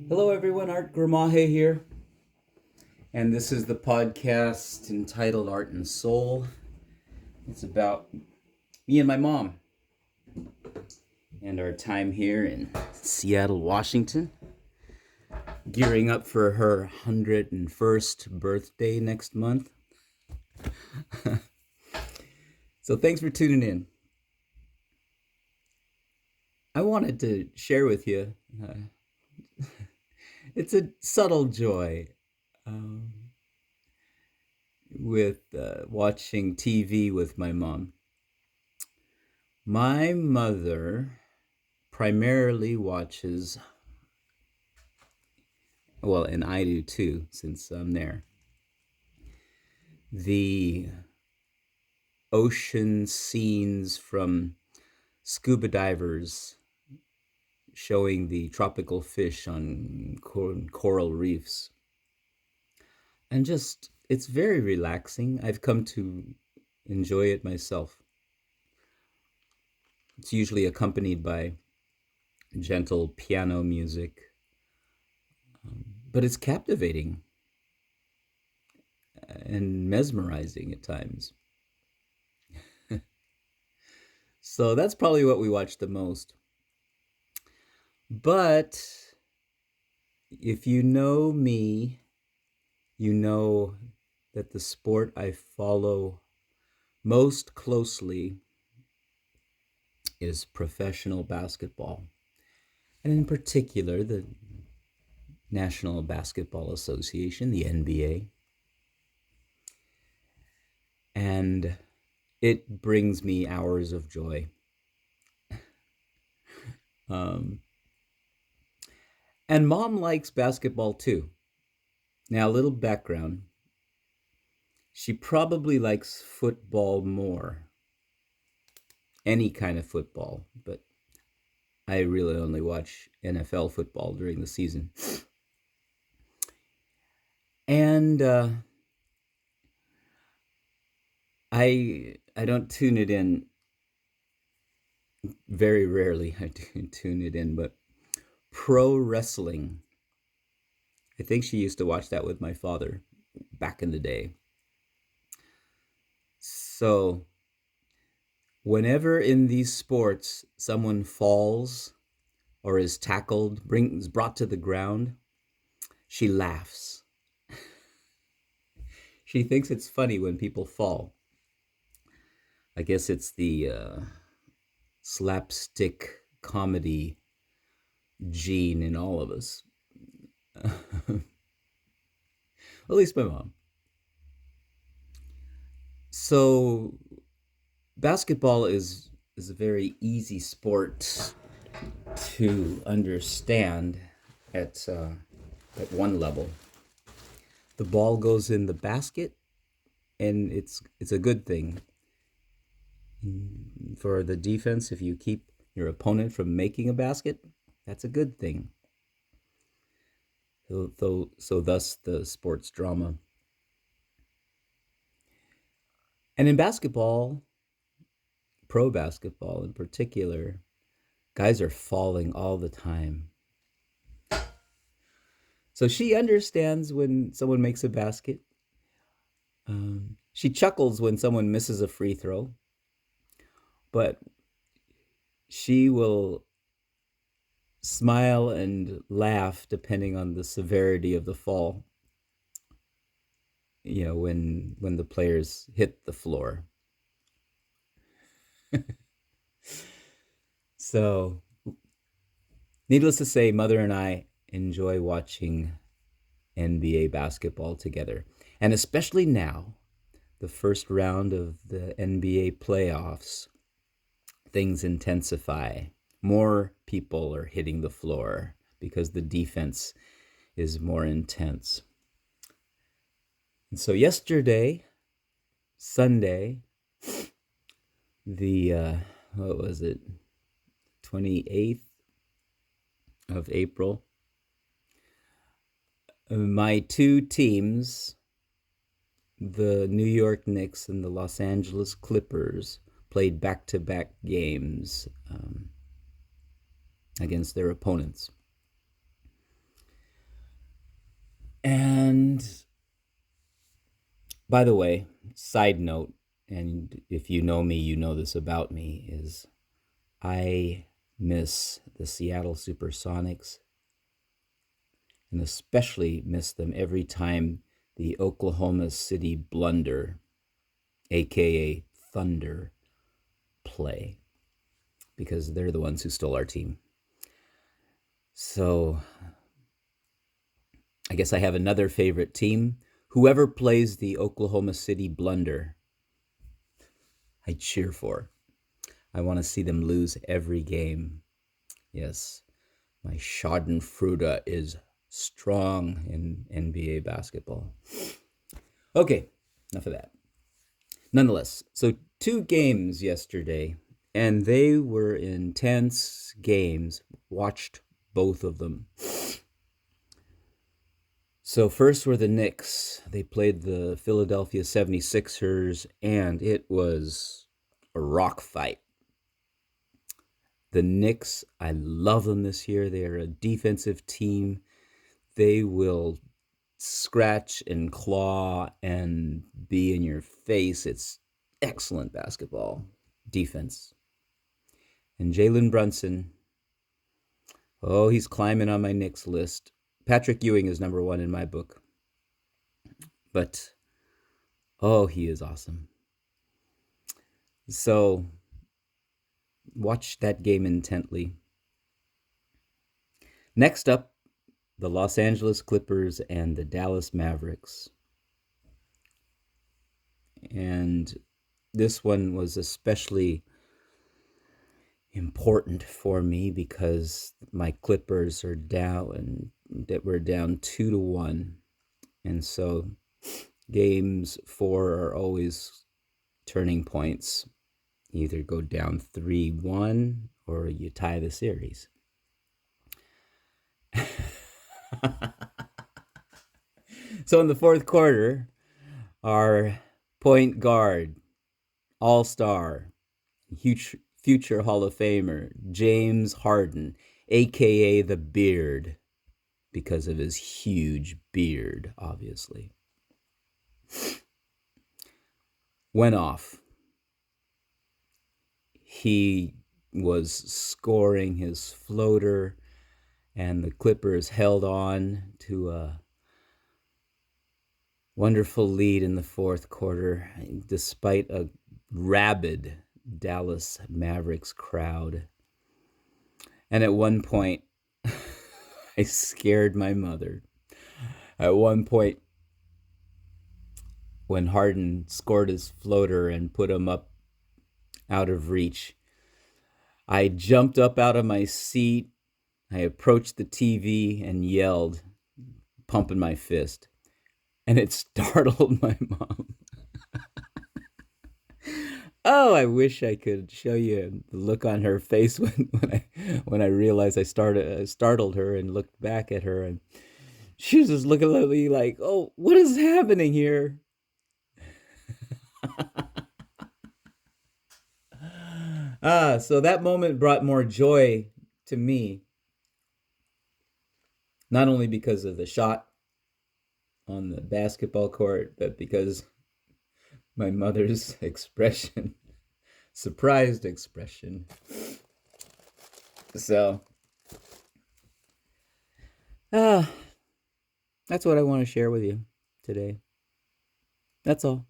Hello, everyone. Art Gramaje here, and this is the podcast entitled Art and Soul. It's about me and my mom and our time here in Seattle, Washington, gearing up for her 101st birthday next month. So, thanks for tuning in. I wanted to share with you, it's a subtle joy um, with watching TV with my mom. My mother primarily watches, well, and I do too, since I'm there, the ocean scenes from scuba divers showing the tropical fish on coral reefs. And just, it's very relaxing. I've come to enjoy it myself. It's usually accompanied by gentle piano music, but it's captivating and mesmerizing at times. So that's probably what we watch the most. But if you know me, you know that the sport I follow most closely is professional basketball, and in particular, the National Basketball Association, the NBA. And it brings me hours of joy. Um, and mom likes basketball too. Now, a little background. She probably likes football more, any kind of football, but I really only watch NFL football during the season. And I don't tune it in. Very rarely I do tune it in, but pro wrestling. I think she used to watch that with my father back in the day. So whenever in these sports someone falls or is tackled, brought to the ground, she laughs. She thinks it's funny when people fall. I guess it's the slapstick comedy gene in all of us. At least my mom. So basketball is a very easy sport to understand at one level. The ball goes in the basket, and it's a good thing for the defense. If you keep your opponent from making a basket, that's a good thing. So thus the sports drama. And in basketball, pro basketball in particular, guys are falling all the time. So she understands when someone makes a basket. She chuckles when someone misses a free throw, but she will smile and laugh depending on the severity of the fall. When the players hit the floor. So, needless to say, mother and I enjoy watching NBA basketball together. And especially now, the first round of the NBA playoffs, things intensify. More people are hitting the floor because the defense is more intense. And so yesterday, Sunday, the what was it, 28th of April, my two teams, the New York Knicks and the Los Angeles Clippers, played back-to-back games against their opponents. And by the way, side note, and if you know me, you know this about me, is I miss the Seattle Supersonics and especially miss them every time the Oklahoma City Blunder, aka Thunder, play, because they're the ones who stole our team. So I guess I have another favorite team. Whoever plays the Oklahoma City Blunder, I cheer for. I want to see them lose every game. Yes, my Schadenfreude is strong in NBA basketball. Okay, enough of that. Nonetheless, so 2 games yesterday, and they were intense games. Watched both of them. So first were the Knicks. They played the Philadelphia 76ers, and it was a rock fight. The Knicks, I love them this year. They are a defensive team. They will scratch and claw and be in your face. It's excellent basketball defense. And Jalen Brunson, oh, he's climbing on my Knicks list. Patrick Ewing is number 1 in my book. But, oh, he is awesome. So, watch that game intently. Next up, the Los Angeles Clippers and the Dallas Mavericks. And this one was especially important for me because my Clippers are down, and that we're down 2-1. And so games 4 are always turning points. You either go down 3-1 or you tie the series. So in the fourth quarter, our point guard, all-star, huge future Hall of Famer, James Harden, aka the Beard, because of his huge beard, obviously, went off. He was scoring his floater, and the Clippers held on to a wonderful lead in the fourth quarter, despite a rabid Dallas Mavericks crowd. And at one point, I scared my mother. At one point, when Harden scored his floater and put him up out of reach, I jumped up out of my seat. I approached the TV and yelled, pumping my fist. And it startled my mom. Oh, I wish I could show you the look on her face when I realized I startled her and looked back at her, and she was just looking at me like, "Oh, what is happening here?" So that moment brought more joy to me, not only because of the shot on the basketball court, but because my mother's expression, surprised expression. So, that's what I want to share with you today. That's all.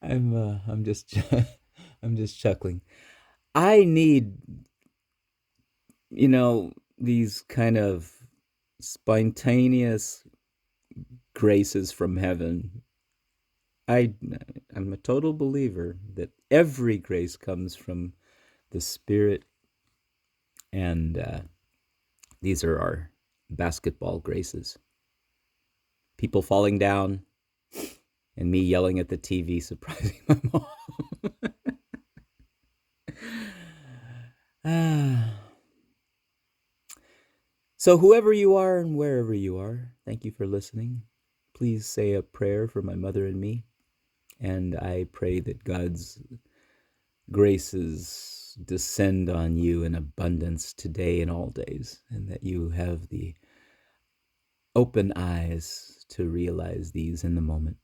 I'm just I'm just chuckling. I need, these kind of spontaneous graces from heaven. I I'm a total believer that every grace comes from the Spirit, and these are our basketball graces. People falling down, and me yelling at the TV, surprising my mom. So, whoever you are and wherever you are, thank you for listening. Please say a prayer for my mother and me. And I pray that God's graces descend on you in abundance today and all days, and that you have the open eyes to realize these in the moment.